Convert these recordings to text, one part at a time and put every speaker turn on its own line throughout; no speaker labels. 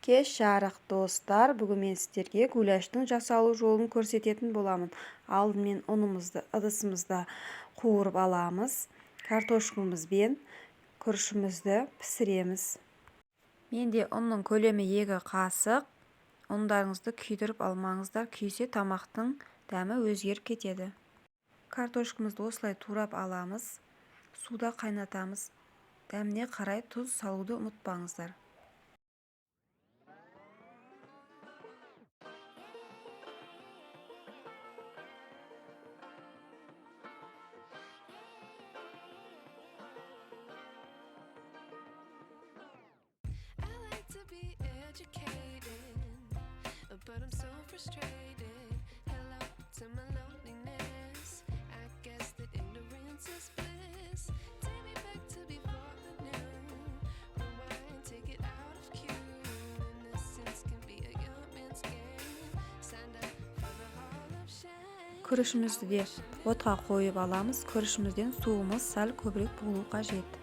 Кеш жарық достар, бүгін мен сіздерге гуляштың жасалу жолын көрсететін боламын. Алдымен ұнымызды ыдысымызда қуырып аламыз. Картошкамызбен күрішімізді пісіреміз. Менде ұнның көлемі 2 қасық. Ұндарыңызды күйдіріп алмаңыздар, күйсе тамақтың дәмі өзгеріп кетеді. Картошкамызды осылай турап аламыз. Суда қайнатамыз. Дәміне қарай тұз салуды ұмытпаңыздар.
But I'm so frustrated. Hello to my loneliness. I guess that ignorance is bliss. Take me back to before I knew. Rewind, take it out of cue. Innocence can be a young man's game. Signed up for the hall of shame.
Күрішімізді де отқа қойып аламыз. Күрішімізден суымыз сәл көбірек болу қажет.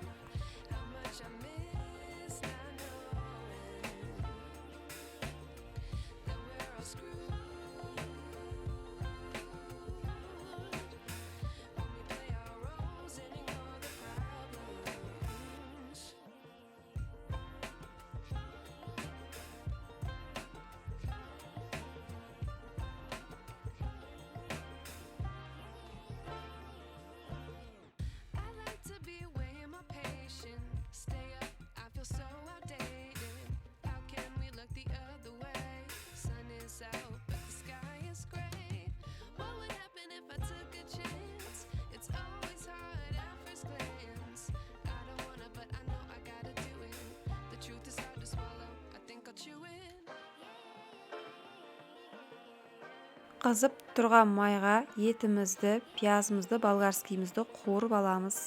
So outdated. How can we look the other way? Sun is out, but the sky is gray. What would happen if I took a chance? It's always hard at first glance. I don't wanna, but I know I gotta do it. The truth is hard to swallow. I think I'll chew it.
Қызып тұрған майға етімізді, пиязымызды, болгарскийімізді қуырып аламыз.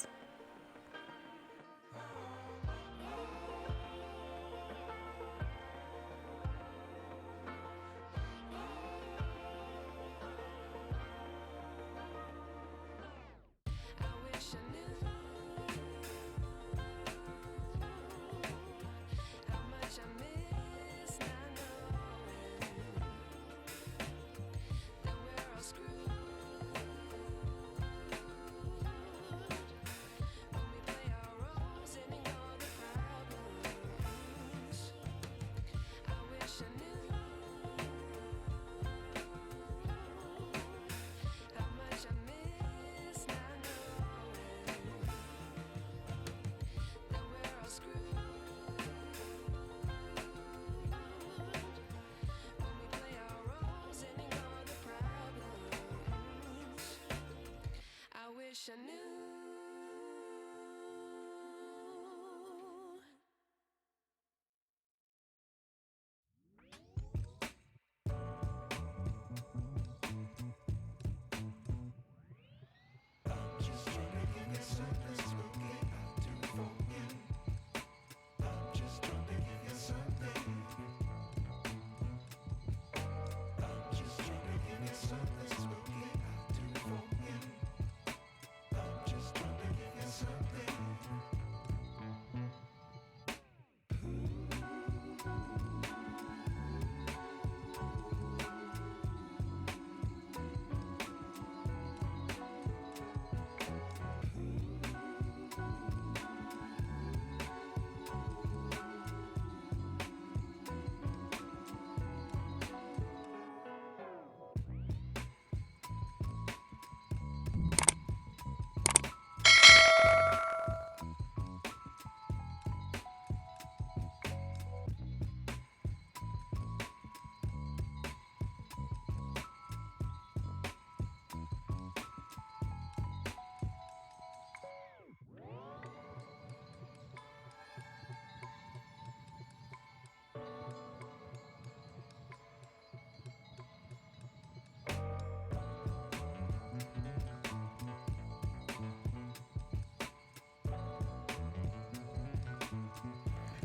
I knew.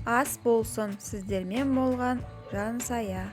Ас болсын, сіздермен болған Жансая.